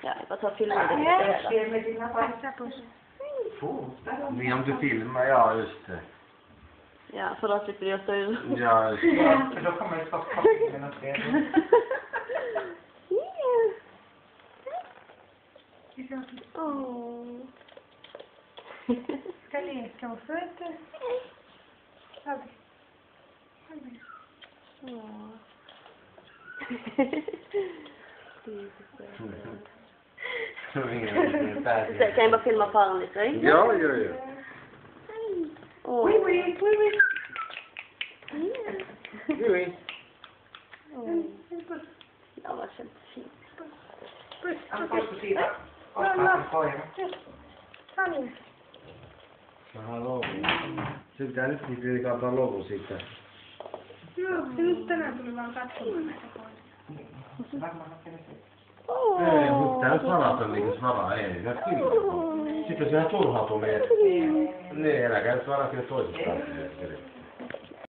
Ja, jag tar filmen lite. Ser med dina Passa på. Ni om du filmar, ja just det. Ja, för då slipper jag stå ut. Ja, just det. Ja, för då kommer jag stoppa filmen och se. Åh. Ska leka och fötter. Kan jag bara filma faren lite? Ja, ja, ja. Åh. Oui. Ja, vad känns fint. Han får på sidan. Och han får koja. Vähän lovu. Se pitää nyt niitä ottaa lovu siitä. Joo, se nyt tänään tuli vaan katsomaan näitä pois. Varmaan on se. Ei, mutta pitää nyt varata niinku se varaa. Ei, se kyllä. Sitten sehän turhautuu meidän. Niin, äläkä nyt varaa kyllä toisesta.